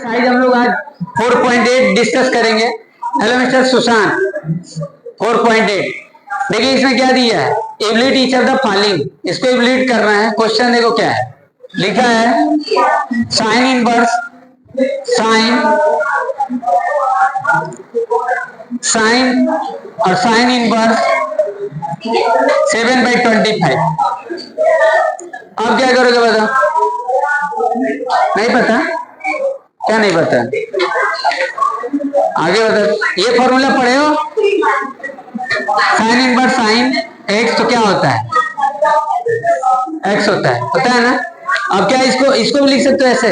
Size हम लोग आज 4.8 डिस्कस करेंगे। हेलो मिस्टर सुशांत, 4.8 देखिए इसमें क्या दिया है, ability each of the following, इसको एबिलिट करना है। क्वेश्चन देखो क्या है, लिखा है साइन इनवर्स साइन और साइन इनवर्स 7/25। अब क्या करोगे बताओ? नहीं पता? क्या नहीं पता? आगे बताओ। ये फॉर्मूला पढ़े हो, साइन इनवर्स साइन एक्स तो क्या होता है, एक्स होता है, पता है ना? अब क्या इसको भी लिख सकते हो ऐसे,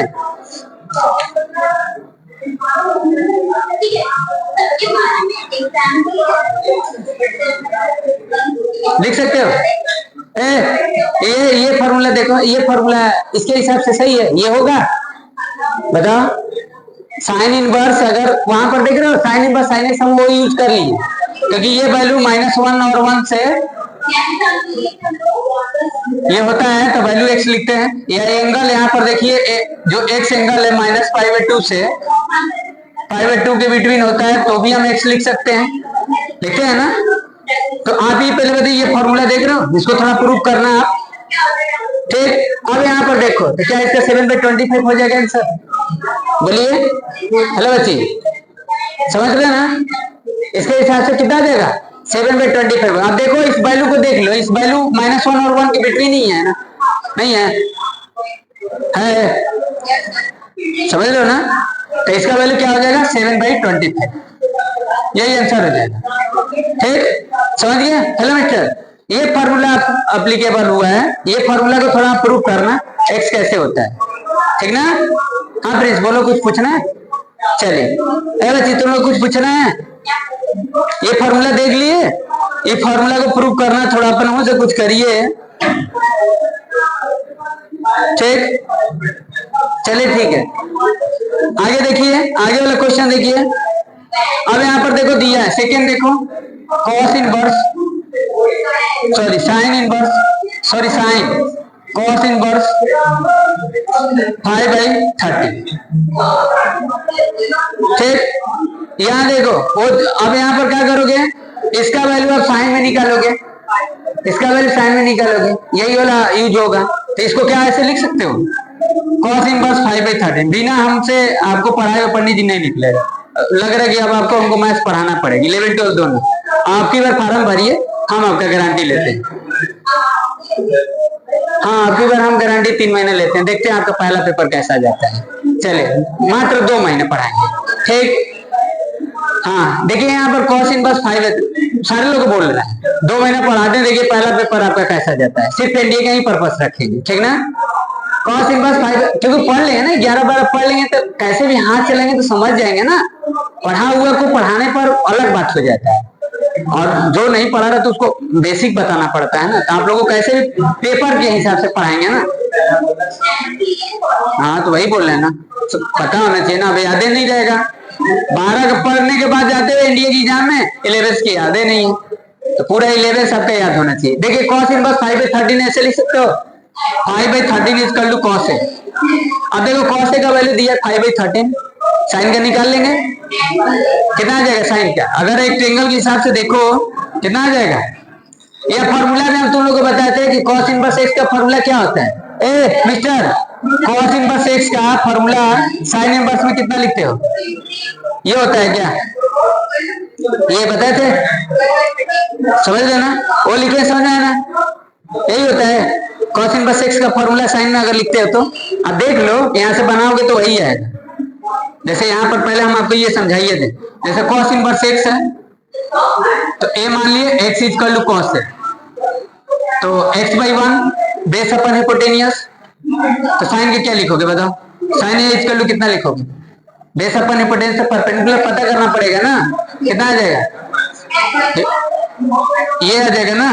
लिख सकते हो। ये फॉर्मूला देखो, ये फॉर्मूला इसके हिसाब से सही है, ये होगा? बताओ। साइन इनवर्स अगर वहां पर देख रहे हो, साइन इनवर्स साइन एक्स हम वो यूज कर लिए क्योंकि ये वैल्यू -1 और 1 से ये होता है तो वैल्यू एक्स लिखते हैं। या एंगल यहाँ पर देखिए, जो एक्स एंगल है -π/2 से π/2 के बिटवीन होता है तो भी हम एक्स लिख सकते हैं, लिखते हैं ना? तो आप ही पहले बताइए, ये फॉर्मूला देख रहे हो, इसको थोड़ा प्रूव करना है आप, ठीक? अब यहाँ पर देखो तो क्या इसका 7/25 हो जाएगा आंसर? बोलिए। हेलो बच्ची, समझ रहे ना? इसके हिसाब से कितना देगा? 7/25। अब देखो इस वैल्यू को देख लो, इस वैल्यू -1 और 1 के बिटवीन ही है ना? नहीं है? समझ लो ना? तो इसका वैल्यू क्या हो जाएगा? 7/25। यही आंसर हो जाएगा, ठीक? समझ गए? हेलो मिस्टर, ये फार्मूला अप्लीकेबल हुआ है, ये फार्मूला को थोड़ा प्रूव करना, एक्स कैसे होता है, ठीक ना? हाँ प्रिंस बोलो, कुछ पूछना है? चलिए बच्ची, तुम लोग कुछ पूछना है? ये फार्मूला देख लिए, ये फार्मूला को प्रूव करना, थोड़ा अपन हो से कुछ करिए, ठीक? चलिए ठीक है, आगे देखिए, आगे वाला क्वेश्चन देखिए। अब यहाँ पर देखो दिया है, सेकेंड देखो, cos inverse sine cos inverse 5/30, ठीक? यहाँ देखो वो, अब यहाँ पर क्या करोगे, इसका वैल्यू आप साइन में निकालोगे, इसका वैल्यू साइन में निकालोगे, यही वाला यूज होगा। तो इसको क्या ऐसे लिख सकते हो, कॉस इनवर्स 5/30। बिना हमसे आपको पढ़ाए हुए पंडित जी नहीं निकलेगा। लग रहा है कि अब आपको हमको मैथ्स पढ़ाना पड़ेगा, 11 12 दोनों। आपकी बार फॉर्म भरिए, हम आपका गारंटी लेते हैं। हाँ, आपकी बार हम गारंटी 3 महीने लेते हैं, देखते हैं आपका पहला पेपर कैसा जाता है। चलिए मात्र 2 महीने पढ़ाएंगे, ठीक? हाँ देखिए यहाँ पर कॉस इनवर्स 5 सारे लोग बोल रहे हैं, 2 महीने पढ़ाते हैं, देखिए पहला पेपर आपका कैसा जाता है, सिर्फ एनडीए का ही पर्पस रखेंगे, ठीक ना? कॉस इनवर्स 5, क्योंकि पढ़ लेंगे ना, 11 बार पढ़ लेंगे तो कैसे भी हाथ चलेंगे तो समझ जाएंगे ना। पढ़ा हुआ को पढ़ाने पर अलग बात हो जाता है, और जो नहीं पढ़ा रहा तो उसको बेसिक बताना पड़ता है ना। तो आप लोगों को कैसे भी पेपर के हिसाब से पढ़ाएंगे ना। हाँ तो वही बोल रहे हैं ना, पता होना चाहिए ना, अभी यादें नहीं रहेगा। 12 का पढ़ने के बाद जाते हुए एनडीए की एग्जाम में 11 की यादें नहीं है, तो पूरा 11 सबका याद होना चाहिए। देखिए कॉस इनवर्स 5/13 ऐसे लिख सकते हो, 5/13 is equal to cos A. अब देखो कॉस ए का वैल्यू दिया 5/13, साइन का निकाल लेंगे, कितना आ जाएगा साइन का? अगर एक ट्रायंगल के हिसाब से देखो कितना आ जाएगा? यह फॉर्मूला में हम तुम लोगों को बताते हैं कि कॉस इनवर्स एक्स का फॉर्मूला क्या होता है। ए मिस्टर, कॉस इनवर्स एक्स का फॉर्मूला साइन इनवर्स में कितना लिखते हो? ये होता है क्या? ये बताए थे, समझ रहे ना? वो लिखे, समझ आया ना? यही होता है कॉस इनवर्स एक्स का फॉर्मूला साइन में अगर लिखते हो तो। अब देख लो यहाँ से बनाओगे तो वही आएगा। जैसे यहाँ पर पहले हम आपको ये समझाइए थे, जैसे cos इनवर्स x है तो a मान लिए x is equal to cos है, तो x/1 बेस अपन हिपोटेनियस, तो साइन के क्या लिखोगे बताओ? Sine a is equal to कितना लिखोगे? बेस अपन हिपोटेनियस से परपेंडिकुलर पता करना पड़ेगा ना, कितना आ जाएगा? ये आ जाएगा ना।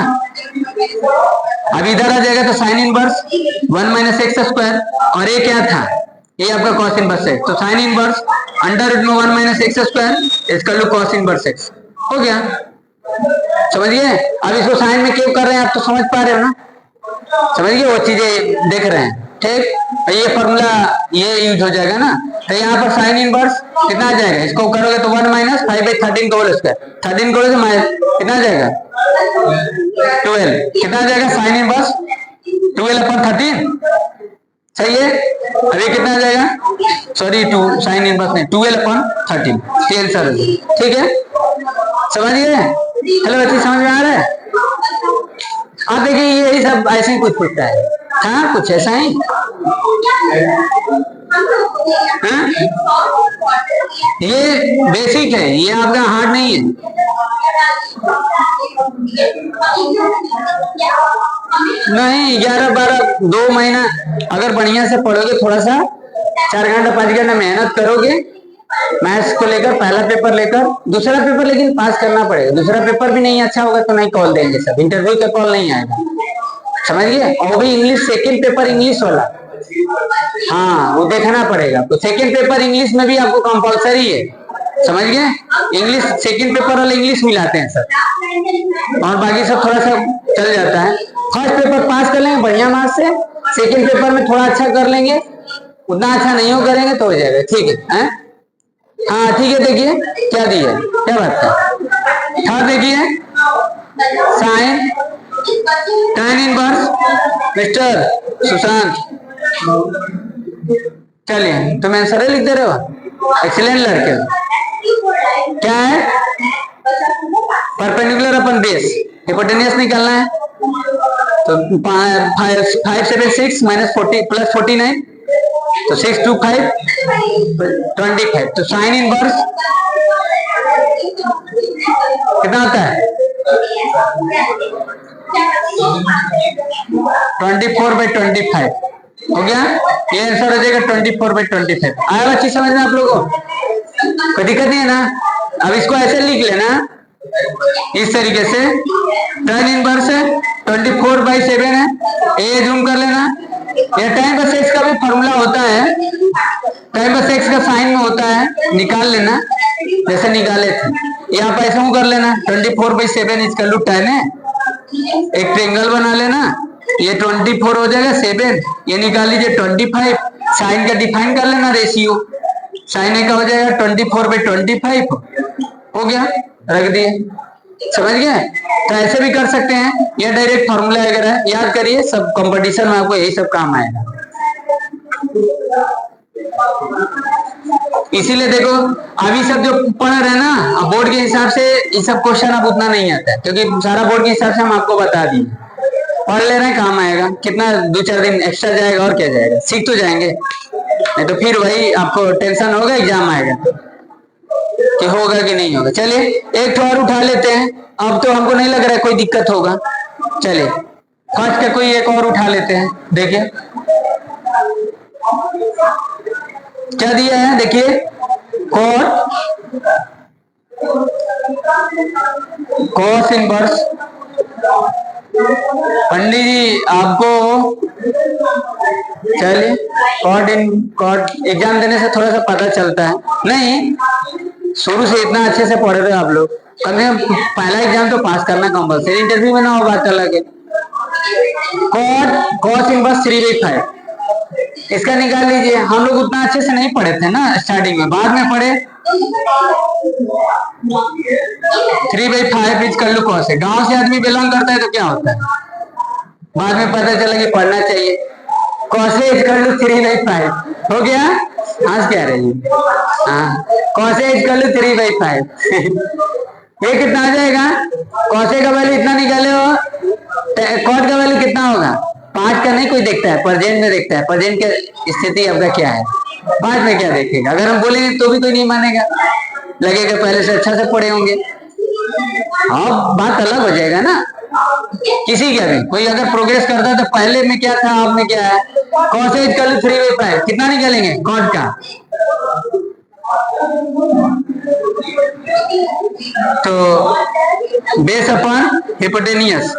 अब इधर आ जाएगा तो साइन इनवर्स 1 - x², और ये क्या था? ये आपका cos इनवर्स है, तो साइन इनवर्स √1 - x² इसका cos इनवर्स x हो गया। समझिए? अब इसको साइन में क्यों कर रहे हैं, आप तो समझ पा रहे हो ना? समझिए, वो चीजें देख रहे हैं। ठीक। ये फॉर्मूला ये यूज हो जाएगा ना। तो यहाँ पर साइन इनवर्स कितना आ जाएगा, इसको करोगे तो 1 माइनस 5/13 का होल स्क्वायर, 13 करोगे तो माइनस कितना आ जाएगा 12, कितना आ जाएगा साइन इनवर्स 12/13, सही है। अभी कितना आ जाएगा, सॉरी टू साइन इनवर्स नहीं 12/13, ये आंसर है, ठीक है। समझिए, हेलो बच्चे समझ में आ रहा है। आप देखिए ये सब ऐसे ही कुछ पूछता है, हाँ कुछ ऐसा ही, हाँ? ये बेसिक है, ये आपका हार्ड नहीं है। नहीं 11-12 2 महीना अगर बढ़िया से पढ़ोगे, थोड़ा सा 4 घंटा 5 घंटा मेहनत करोगे मैथ्स को लेकर, पहला पेपर लेकर दूसरा पेपर लेकिन पास करना पड़ेगा। दूसरा पेपर भी नहीं अच्छा होगा तो नहीं कॉल देंगे, सब इंटरव्यू का कॉल नहीं आएगा, समझिए। और भी इंग्लिश सेकंड पेपर इंग्लिश वाला, हाँ वो देखना पड़ेगा। तो सेकंड पेपर इंग्लिश में भी आपको कंपलसरी है, समझ गए। इंग्लिश सेकंड पेपर वाले इंग्लिश मिलाते हैं सर, और बाकी सब थोड़ा सा चल जाता है। फर्स्ट पेपर पास कर लेंगे बढ़िया मार्क्स से, सेकंड पेपर में थोड़ा अच्छा कर लेंगे, उतना अच्छा नहीं हो करेंगे तो हो जाएगा, ठीक है। हाँ ठीक है, देखिए क्या दिया, क्या बात है। थर्ड देखिए sine tan inverse mister Sushant, चलिए तो मैं आंसर लिख दे रहे हो, एक्सीलेंट लड़के हो। क्या है, परपेंडिकुलर अपन बेस, हिपोटेन्यूस निकालना है। तो 5 7 6 माइनस 40 प्लस 49, तो 6 2 5 25। तो साइन इनवर्स कितना आता है 24/25, हो गया। ये आंसर हो जाएगा 24/25। आया बच्ची समझ में आप लोगों को, कोई दिक्कत नहीं है ना। अब इसको ऐसे लिख लेना इस तरीके से, tan इनवर्स 24/7 है, ये जूम कर लेना। ये tan बस x का भी फॉर्मूला होता है, tan बस x का साइन में होता है, निकाल लेना जैसे निकाले थे। यहाँ पर ऐसे कर लेना 24/7 इसका लूट tan है, एक ट्रेंगल बना लेना, ये 24 हो जाएगा 7, ये निकाल लीजिए 25, साइन का डिफाइन कर लेना रेशियो, साइन का हो जाएगा 24/25, हो गया, रख दिए, समझ गए। तो ऐसे भी कर सकते हैं, ये डायरेक्ट फॉर्मूला वगैरह है, याद करिए, सब कंपटीशन में आपको यही सब काम आएगा। इसीलिए देखो अभी सब जो पढ़ रहे हैं ना, बोर्ड के हिसाब से ये सब क्वेश्चन अब उतना नहीं आता है, क्योंकि सारा बोर्ड के हिसाब से हम आपको बता दिए, पढ़ ले रहे हैं, काम आएगा। कितना 2-4 दिन एक्स्ट्रा जाएगा और क्या जाएगा, सीख तो जाएंगे, नहीं तो फिर वही आपको टेंशन होगा, एग्जाम आएगा कि होगा कि नहीं होगा। चलिए एक तो और उठा लेते हैं, अब तो हमको नहीं लग रहा है कोई दिक्कत होगा। चलिए फर्स्ट का कोई एक और उठा लेते हैं, देखिए क्या दिया है, देखिए cos इनवर्स। पंडित जी आपको चलिए कॉट एग्जाम देने से थोड़ा सा पता चलता है, नहीं शुरू से इतना अच्छे से पढ़ रहे हो आप लोग, कम से कम पहला एग्जाम तो पास करना कंपल्सरी, इंटरव्यू में ना हो बात अलग है। cos इनवर्स 3/5 इसका निकाल लीजिए। हम लोग उतना अच्छे से नहीं पढ़े थे ना स्टार्टिंग में, बाद में पढ़े। 3/5 इज कर लो cos है, गांव से आदमी बिलोंग करता है तो क्या होता है, बाद में पता चला कि पढ़ना चाहिए। cos इज कर लो 3/5, हो गया, हंस क्या रही है, हाँ cos इज कर लो 3/5 ये कितना आ जाएगा, cos का वैल्यू इतना निकाले हो, cot का वैल्यू कितना होगा, 5 का नहीं कोई देखता है, प्रेजेंट में देखता है, प्रेजेंट की स्थिति आपका क्या है, बाद में क्या देखेगा। अगर हम बोलेंगे तो भी कोई नहीं मानेगा, लगेगा पहले से अच्छा से पढ़े होंगे, अब बात अलग हो जाएगा ना। किसी का भी कोई अगर प्रोग्रेस करता है तो पहले में क्या था, अब में क्या है। cos इज कर लो 3/5 कितना निकालेंगे cot का, तो बेस अपॉन हिपोटेनियस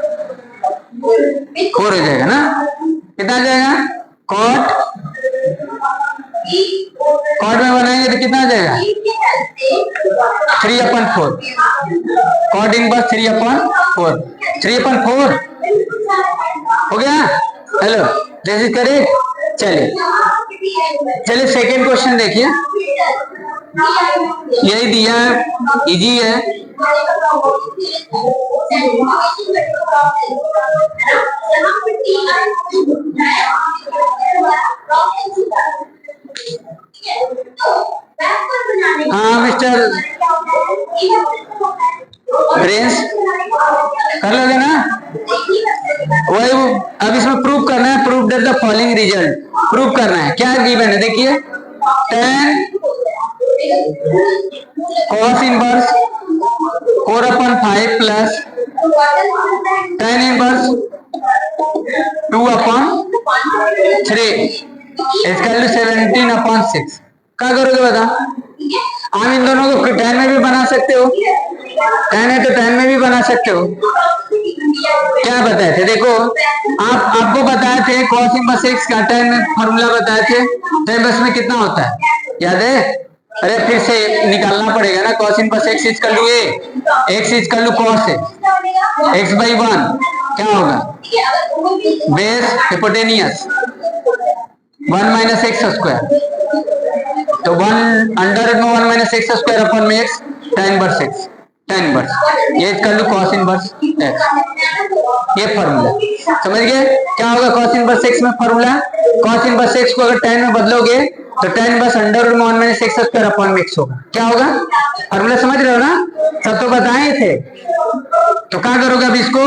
4 हो जाएगा ना, कितना आ जाएगा कॉट में बनाएंगे तो कितना आ जाएगा 3/4, कॉट इनवर्स 3/4, 3/4 हो गया। हेलो दिस इज करेक्ट, चलिए चलिए सेकेंड क्वेश्चन देखिए, यही दिया है, इजी है। हाँ मिस्टर प्रिंस कर लोगे ना? वही अब इसमें प्रूव करना है, prove that the following result, prove करना है। क्या गिवन है देखिए, tan cos inverse 4/5 plus tan inverse 2/3 इसका 17/6। क्या करोगे बता? आप इन दोनों को tan में भी बना सकते हो, tan है तो tan में भी बना सकते हो। क्या बताए थे देखो, आपको बताए थे cos इनवर्स x का tan में फॉर्मूला बताए थे, tan इनवर्स में कितना होता है याद है? अरे फिर से निकालना पड़ेगा ना। cos inverse x equal to a, x equal to cos x/1 क्या होगा? Base hypotenuse 1 minus x square, तो 1 अंडर में 1 माइनस एक्स स्क्वायर अपन में x tan inverse x, tan inverse ये equal to cos inverse x, ये formula समझ गए? क्या होगा cos इनवर्स x में फॉर्मूला? cos इनवर्स x को अगर tan में बदलोगे तो tan इनवर्स अंडर में 1 माइनस एक्स स्क्वायर अपन में x होगा। क्या होगा? फॉर्मूला समझ रहे हो ना? सब तो बताए थे। तो क्या करोगे अब इसको?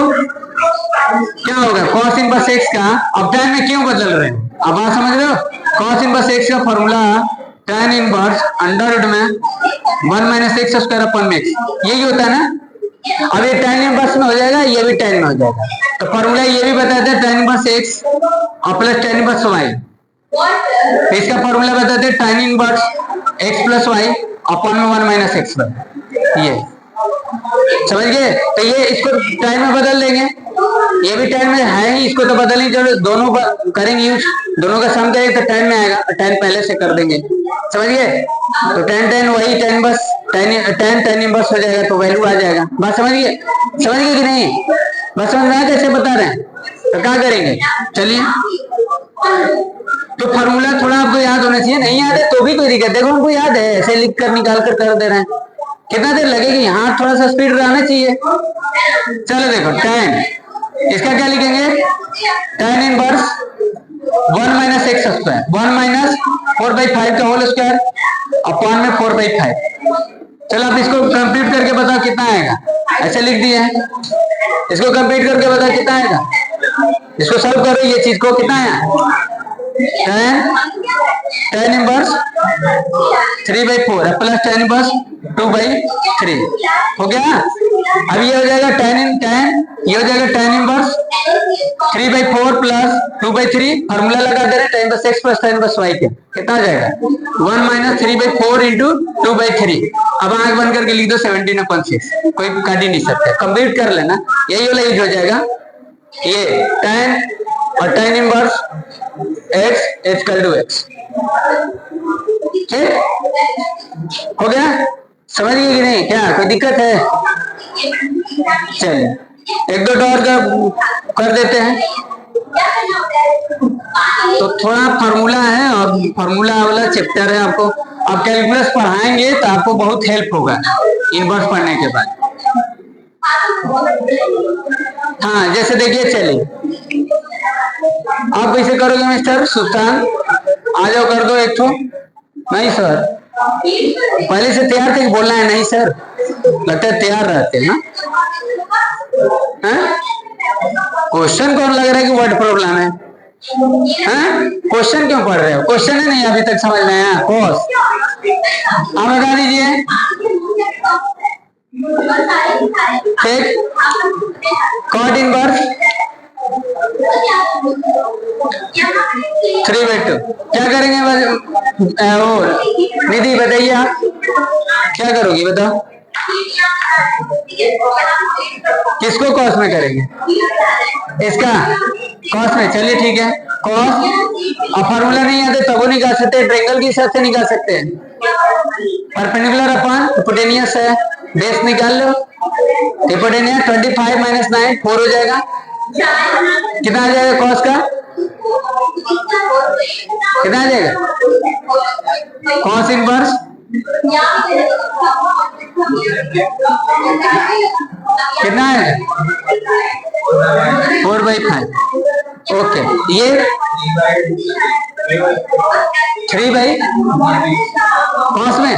क्या होगा cos इनवर्स x का, अब tan में क्यों बदल रहे हो? अब आप समझ रहे हो? cos इनवर्स x का फॉर्मूला tan इनवर्स अंडर में 1 माइनस एक्स स्क्वायर अपन में x, यही होता है ना। अब ये tan इनवर्स में हो जाएगा, ये भी tan में हो जाएगा। तो फॉर्मूला ये भी बताते हैं tan इनवर्स x और प्लस tan इनवर्स y, इसका फॉर्मूला बताते हैं tan inverse x plus y अपन में 1 माइनस एक्स, ये समझ गए? तो ये इसको tan में बदल देंगे, ये भी tan में है ही, इसको तो बदलने की जरूरत, दोनों करेंगे यूज, दोनों का सम करेंगे तो tan में आएगा, tan पहले से कर देंगे, समझ गए? तो tan वही tan बस tan इनवर्स हो जाएगा, तो वैल्यू आ जाएगा। बात समझ गए? समझ गए कि नहीं? बस समझ में आया कैसे बता रहे हैं? तो क्या करेंगे? चलिए, तो फॉर्मूला थोड़ा आपको याद होना चाहिए, नहीं याद है तो भी कोई दिक्कत, देखो हमको याद है, ऐसे लिख कर निकाल कर दे रहे हैं। कितना देर लगेगी? यहाँ थोड़ा सा स्पीड रहना चाहिए। चलो देखो, tan इसका क्या लिखेंगे? tan inverse 1 minus x square, 1 minus 4/5 का होल स्क्वायर अपॉन में 4/5। चलो आप इसको कंप्लीट करके बताओ कितना आएगा। ऐसे लिख दिए हैं, इसको कंप्लीट करके बताओ कितना आएगा। इसको सॉल्व करो, ये चीज को कितना आया? tan inverse 3/4 plus tan inverse 2/3 हो गया। अब ये हो जाएगा tan, ये हो जाएगा tan इनवर्स 3/4 प्लस 2/3, फॉर्मूला लगा दे रहे tan inverse x plus tan inverse y के, कितना आ जाएगा? 1 माइनस 3/4 इंटू 2/3। अब आंख बंद करके लिख दो 17/6, कोई काट ही नहीं सकता, कंप्लीट कर लेना, यही वाला यूज हो जाएगा। ये tan और tan inverse x equal to x, ठीक हो गया? समझ गए कि नहीं? क्या कोई दिक्कत है? चलिए एक दो और कर देते हैं। तो थोड़ा फॉर्मूला है और फॉर्मूला वाला चैप्टर है, आपको आप कैलकुलस पढ़ाएंगे तो आपको बहुत हेल्प होगा इनवर्स पढ़ने के बाद। हाँ जैसे देखिए, चलिए आप कैसे करोगे मिस्टर सुल्तान? आ जाओ कर दो एक ठो। नहीं सर, पहले से तैयार थे, बोलना है नहीं सर, लगता है तैयार रहते हैं। क्वेश्चन कौन लग रहा है कि वर्ड प्रॉब्लम है? क्वेश्चन क्यों पढ़ रहे हो? क्वेश्चन है नहीं अभी तक समझ में आया? कॉस आप बता दीजिए। ठीक, कॉट इनवर्स 3/2 क्या करेंगे? और निधि बताइए, आप क्या करोगी बताओ? किसको कॉस में करेंगे? इसका कॉस में, चलिए ठीक है। कॉस और फॉर्मूला नहीं आते तब वो निकाल सकते, ट्रायंगल के हिसाब से निकाल सकते हैं। परपेंडिकुलर अपॉन हिपोटेनियस है, बेस निकाल लो। हिपोटेनियस 25 माइनस 9 4 हो जाएगा, कितना आ जाएगा कॉस का? कितना आ जाएगा? कॉस इनवर्स कितना है? 4/5। ओके, ये 3/, कॉस में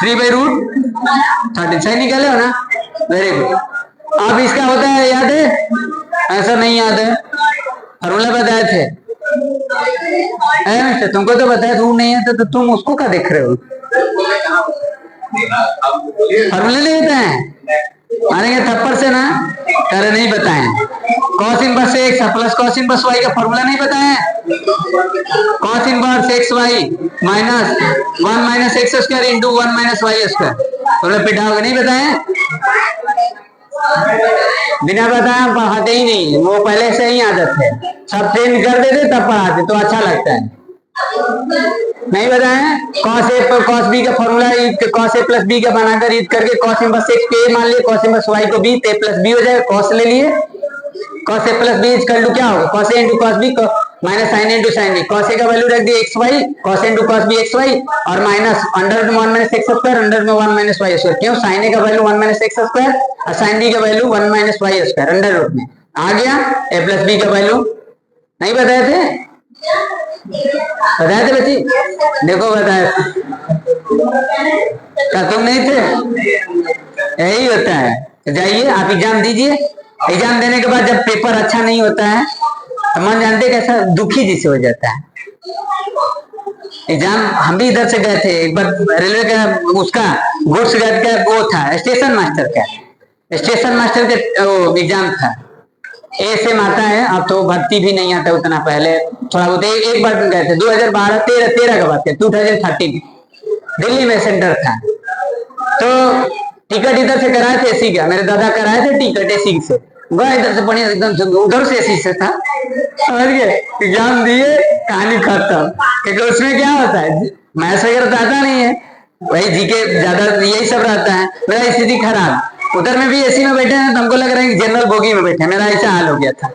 3/√13 सही निकाले हो ना? Very good. अब इसका होता है, याद है? ऐसा नहीं याद है, फॉर्मूला बताए थे तुमको तो बताया, तुम नहीं है तो तुम उसको क्या देख रहे हो? फॉर्मूला नहीं बताए मानेंगे थप्पड़ से ना? अरे नहीं बताए। Cos inverse x plus cos inverse y का फॉर्मूला नहीं बताए? Cos inverse x y minus 1 - x² into 1 - y²। तुमने पिटाओगे, नहीं बताए? बिना बताए पढ़ाते ही नहीं, वो पहले से ही आदत है, सब ट्रेन कर देते तब पढ़ाते तो अच्छा लगता है। नहीं बताए? कॉस ए कॉस बी का formula cos a plus B का बनाकर ईद करके कॉस इनवर्स एक्स पे मान लिए, कॉस इनवर्स वाई को बी, ए प्लस बी हो जाएगा, कॉस ले लिए, cos a plus b equal to क्या होगा? Cos a into cos b minus sine into sine b. Cos a का वैल्यू रख दिए x y, cos into cos b x y, और माइनस अंडर में 1 - x², अंडर में 1 - y²। क्यों? Sign ए का वैल्यू 1 - x² और साइन बी का वैल्यू 1 - y², अंडर रूट में आ गया। ए प्लस बी का वैल्यू नहीं बताए थे? बताए थे बच्ची? देखो बताए, क्या तुम नहीं थे? यही होता है। तो जाइए आप एग्जाम दीजिए, एग्जाम देने के बाद जब पेपर अच्छा नहीं होता है तो मन जानते कैसा दुखी जिसे हो जाता है। एग्जाम हम भी इधर से गए थे एक बार, रेलवे का उसका गुड्स गाइड का वो था, स्टेशन मास्टर का एग्जाम था। ए से आता है, अब तो भर्ती भी नहीं आता उतना, पहले थोड़ा बहुत एक बार गए थे 2012-13 का बात है, 2013 दिल्ली में सेंटर था। तो टिकट इधर से कराए थे एसी का, मेरे दादा कराए थे टिकट एसी से, गए इधर से बढ़िया एकदम से, उधर से एसी से था, समझ गए? एग्जाम दिए, कहानी खत्म। क्योंकि उसमें क्या होता है, मैथ्स वगैरह तो आता नहीं है, वही जीके ज्यादा यही सब रहता है। मेरा स्थिति खराब, उधर में भी एसी में बैठे हैं तो हमको लग रहा है कि जनरल बोगी में बैठे, मेरा ऐसा हाल हो गया था।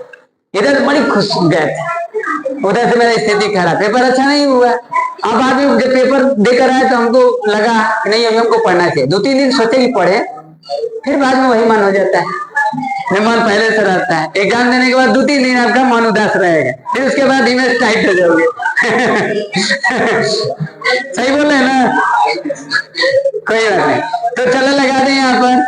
इधर बड़ी खुश गए थे, उधर से मेरा स्थिति खराब, पेपर अच्छा नहीं हुआ। अब आदमी जब पेपर देकर आए तो हमको लगा कि नहीं अभी हमको पढ़ना चाहिए, 2-3 दिन सोचे कि पढ़े, फिर बाद में वही मन हो जाता है, मन पहले से रहता है। एग्जाम देने के बाद 2-3 दिन आपका मन उदास रहेगा, फिर उसके बाद इमेज टाइट हो जाओगे। सही बोल रहे हैं ना? कोई बात नहीं, तो चलो लगा दें यहाँ पर,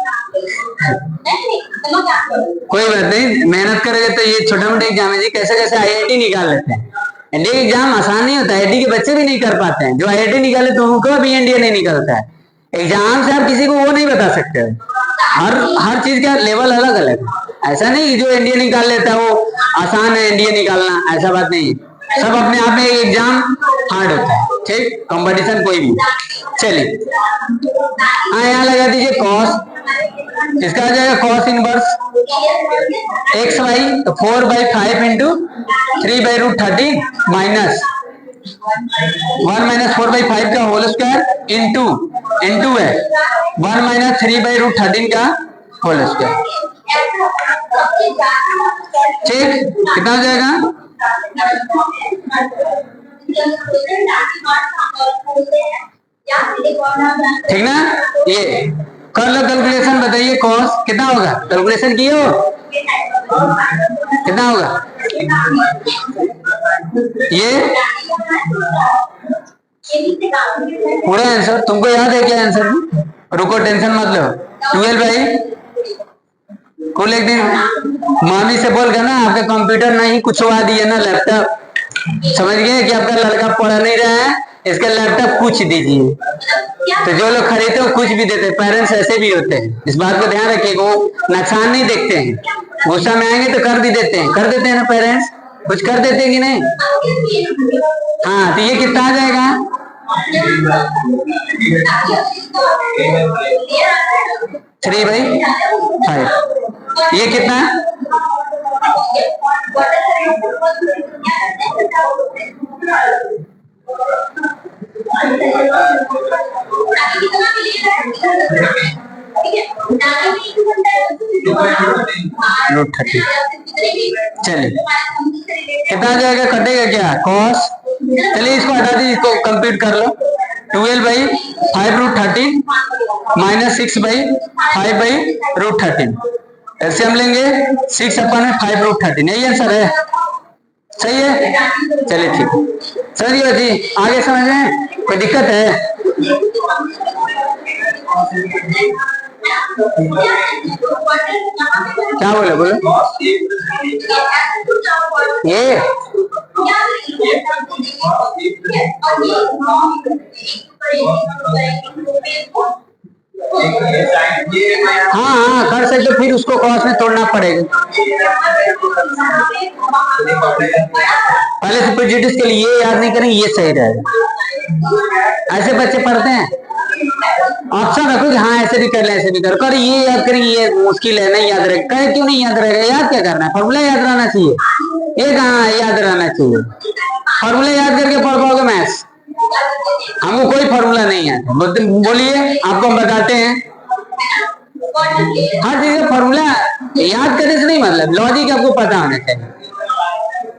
कोई बात नहीं, मेहनत करोगे तो ये छोटा मोटा एग्जाम है जी, कैसे कैसे आईआईटी निकाल लेते हैं। एनडीए एग्जाम आसान नहीं होता है, आईआईटी के बच्चे भी नहीं कर पाते हैं, जो आईआईटी निकाले तो उनको भी एनडीए नहीं निकलता है। एग्जाम से आप किसी को वो नहीं बता सकते, हर चीज का लेवल अलग अलग है। ऐसा नहीं जो एनडीए निकाल लेता है वो आसान है एनडीए निकालना, ऐसा बात नहीं है। सब अपने आप में एग्जाम हार्ड होता है, ठीक, कंपटीशन कोई भी। चलिए हाँ, यहाँ लगा दीजिए कॉस, इसका आ जाएगा कॉस इनवर्स एक्स वाई, तो 4/5 इंटू 3/√13 माइनस 1 - 4/5 का होल स्क्वायर इंटू है 1 - 3/√13 का होल स्क्वायर। ठीक, कितना हो जाएगा? ठीक ना? ये कर लो कैलकुलेशन, बताइए कॉस कितना होगा, कैलकुलेशन किए हो? कितना होगा ये पूरा आंसर? तुमको याद है क्या आंसर? रुको टेंशन मत लो। 12 भाई कुल एक दिन मामी से बोल गया ना, आपका कंप्यूटर नहीं कुछ हुआ दिए ना, लैपटॉप, समझ गए कि आपका लड़का पढ़ नहीं रहा है, इसका लैपटॉप कुछ दीजिए। तो जो लोग खरीदते हैं कुछ भी देते हैं, पेरेंट्स ऐसे भी होते हैं, इस बात को ध्यान रखिएगा, वो नुकसान नहीं देखते हैं, गुस्सा में आएंगे तो कर भी देते हैं, कर देते हैं ना पेरेंट्स, कुछ कर देते हैं कि नहीं? हाँ, तो ये कितना आ जाएगा? 3/5। ये कितना? रूट 30। चलिए कितना आ जाएगा, कटेगा क्या कॉस। चलिए इसको हटा दीजिए, इसको कंप्लीट कर लो। 12 by 5 root 13 minus 6 by 5 by root 13। ऐसे हम लेंगे 6 अपन में 5 रूट 13। यही आंसर है, सही है। चलिए ठीक है, समझिए जी, आगे समझ में कोई दिक्कत है? क्या बोले बोले ये हाँ हाँ कर सकते, फिर उसको कॉस में तोड़ना पड़ेगा। पहले से प्रेजुडिस के लिए ये याद नहीं करेंगे, ये सही रहेगा। ऐसे बच्चे पढ़ते हैं, ऑप्शन रखो कि हाँ ऐसे भी कर ले ऐसे भी कर ये याद करेंगे, ये मुश्किल है, नहीं याद रहेगा। कहे क्यों नहीं याद रहेगा, याद क्या करना है, फॉर्मूला याद रहना चाहिए। ये कहाँ याद रहना चाहिए, फॉर्मूला याद करके पढ़ पाओगे मैथ्स। हमको कोई फॉर्मूला नहीं है, बोलिए आपको हम बताते हैं। हर चीज का फॉर्मूला याद करने से नहीं मतलब, लॉजिक आपको पता होना चाहिए।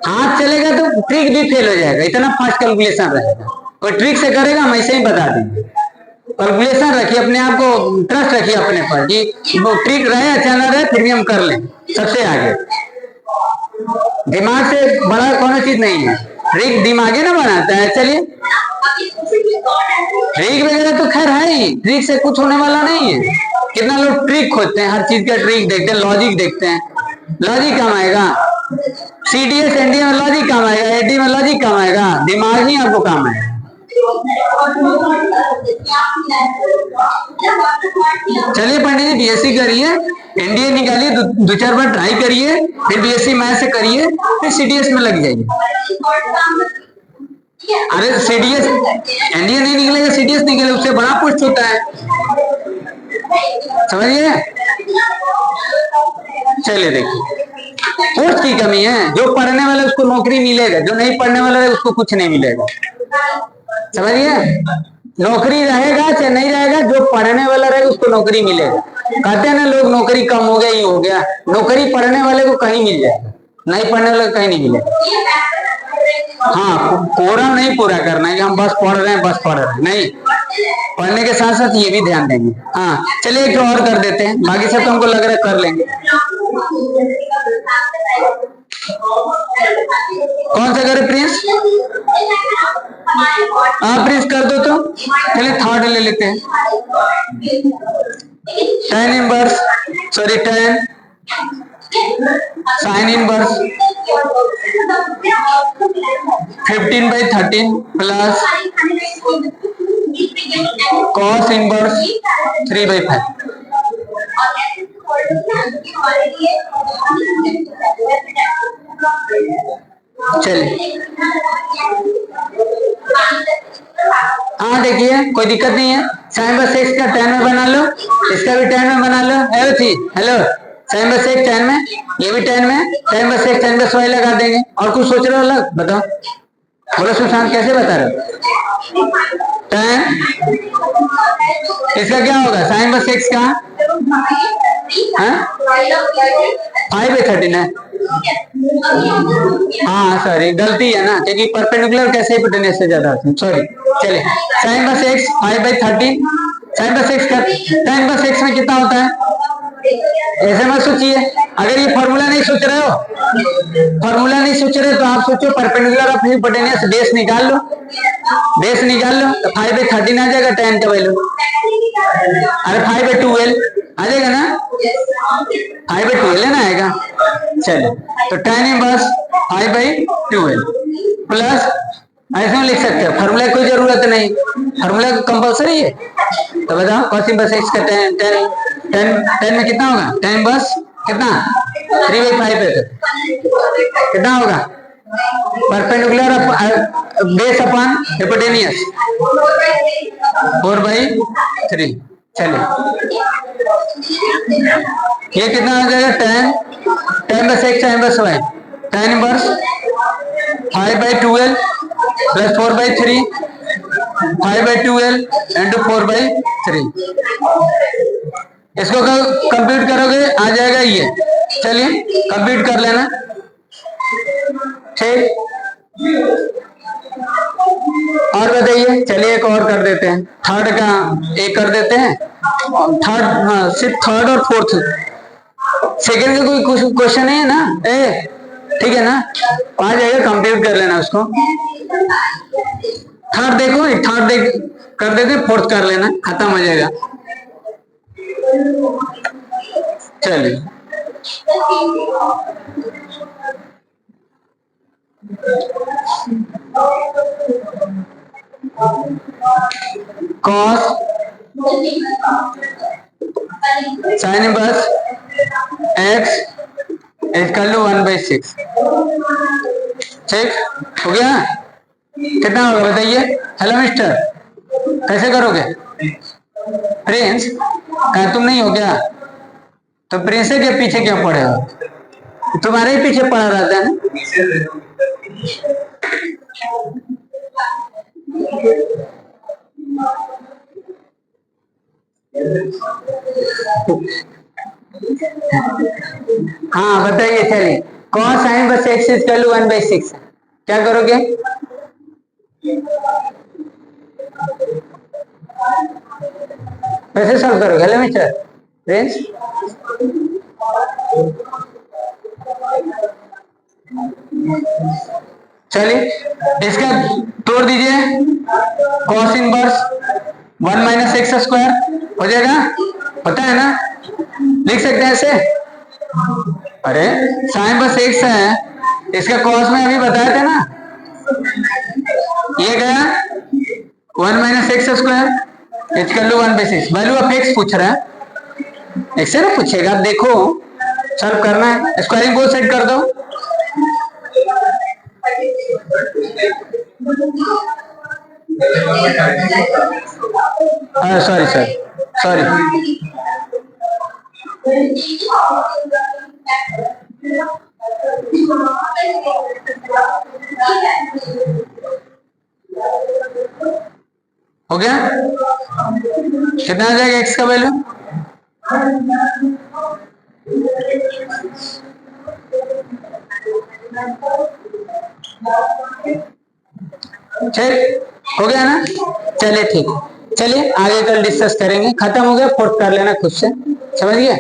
हाथ चलेगा तो ट्रिक भी फेल हो जाएगा, इतना फास्ट कैलकुलेशन रहेगा। कोई ट्रिक से करेगा हम ऐसे ही बता देंगे। कैलकुलेशन रखिए, अपने आप को ट्रस्ट रखिए अपने पर कि वो ट्रिक रहे अच्छा ना रहे फिर भी हम कर लें सबसे आगे। दिमाग से बड़ा कौन चीज नहीं है, ट्रिक दिमागे ना बनाता है। चलिए ट्रिक वगैरह तो खैर है ही, ट्रिक से कुछ होने वाला नहीं है। कितना लोग ट्रिक खोजते हैं, हर चीज का ट्रिक देखते हैं, लॉजिक देखते हैं। लॉजिक काम आएगा, सीडीएस एनडीए में लॉजिक काम आएगा, एडी में लॉजिक काम आएगा, दिमाग ही आपको काम आएगा। चलिए पंडित जी बीएससी करिए, एनडीए निकालिए, दो चार बार ट्राई करिए, फिर बीएससी मैथ से करिए, फिर सीडीएस में लग जाइए। अरे सीडीएस एनडीए नहीं निकलेगा, सीडीएस निकलेगा, उससे बड़ा पोस्ट होता है, समझिए। चलिए देखिए, पोस्ट की कमी है, जो पढ़ने वाला उसको नौकरी मिलेगा, जो नहीं पढ़ने वाला है उसको कुछ नहीं मिलेगा, समझिए। नौकरी रहेगा चाहे नहीं रहेगा, जो पढ़ने वाला रहेगा उसको नौकरी मिलेगा। कहते हैं ना लोग नौकरी कम हो गया, ये हो गया, नौकरी पढ़ने वाले को कहीं मिल जाएगा, नहीं पढ़ने वाले को कहीं नहीं मिलेगा। हाँ पूरा नहीं पूरा करना है कि हम बस पढ़ रहे हैं बस पढ़ रहे हैं, नहीं, पढ़ने के साथ साथ ये भी ध्यान देंगे। हाँ चलिए एक और कर देते हैं, बाकी सब तो हमको लग रहा है कर लेंगे। कौन सा करे प्रिंस? हाँ प्रिंस कर दो तो। चलिए थर्ड ले लेते हैं, tan inverse sorry tan sine inverse 15/13 plus cos inverse 3/5। चलिए हाँ देखिए कोई दिक्कत नहीं है, साइन बस एक्स का tan में बना लो, इसका भी tan में बना लो। हेलो साइन बस एक्स tan में, ये भी tan में, साइन बस एक्स tan बस वाई लगा देंगे। और कुछ सोच रहे हो अलग, बताओ, बोलो सुशांत कैसे बता रहे हो? tan इसका क्या होगा, साइन बस एक्स का 5/13 है। हाँ सॉरी गलती है ना, क्योंकि परपेंडिकुलर कैसे हिपोटेन्यूज से ज्यादा होती है, सॉरी। चलिए साइन बस एक्स 5/13, साइन बस एक्स का tan बस एक्स में कितना होता है, ऐसे मत सोचिए। अगर ये फॉर्मूला नहीं सोच रहे हो, फॉर्मूला नहीं सोच रहे तो आप सोचो परपेंडिकुलर ऑफ हिपोटेन्यूज, बेस निकाल लो, बेस निकाल लो तो 5/13 आ जाएगा tan का वैल्यू। अरे 5/12 आ जाएगा ना, 5/12 है ना आएगा। चलो तो tan इनवर्स 5/12 प्लस, ऐसे में लिख सकते हो, फार्मूला की कोई जरूरत नहीं, फार्मूला कंपलसरी है। तो बताओ cos इनवर्स x का tan में कितना होगा, tan इनवर्स कितना 3/5 है, तो कितना होगा परपेंडिकुलर बेस अपॉन हिपोटेन्यूज 4/3। चलिए ये कितना आ जाएगा, tan बस x tan बस y, tan inverse 5/12 plus 4/3, 5/12 into 4/3। इसको कंप्यूट करोगे आ जाएगा ये। चलिए कंप्यूट कर लेना, ठीक। और बताइए, चलिए एक और कर देते हैं, थर्ड का एक कर देते हैं, थर्ड, हाँ सिर्फ थर्ड और फोर्थ, सेकेंड का कोई क्वेश्चन नहीं है ना, ठीक है ना, आ जाएगा, कंप्लीट कर लेना उसको। थर्ड देखो, थर्ड देख कर देते, फोर्थ कर लेना, खत्म हो जाएगा। चलिए cos sine inverse x equal to 1/6, ठीक हो गया। कितना होगा बताइए। हेलो मिस्टर, कैसे करोगे? प्रिंस, कहा तुम नहीं हो क्या? तो प्रिंस के पीछे क्यों पड़े हो? तुम्हारे ही पीछे पड़ा रहता है ना। हाँ बताइए, चलिए कॉस साइन बस एक्स इक्वल टू 1/6, क्या करोगे? कैसे सॉल्व करोगे? हेलो मिस्टर प्रिंस, चलिए इसका तोड़ दीजिए, कॉस इनवर्स 1 - x² हो जाएगा, पता है ना, लिख सकते हैं ऐसे। अरे साइन बस एक्स है, इसका कॉस में अभी बताए थे ना, ये गया 1 - x² equal to 1/6, value of x पूछ रहा है, ऐसे ना पूछेगा, देखो सॉल्व करना है, स्क्वायरिंग बोथ साइड कर दो। सॉरी सॉरी सॉरी, हो गया। कितना आ जाएगा एक्स का वैल्यू? ठीक हो गया ना, चलिए ठीक, चलिए आगे कल डिस्कस करेंगे। खत्म हो गया, फोर्थ कर लेना खुद से, समझ गए।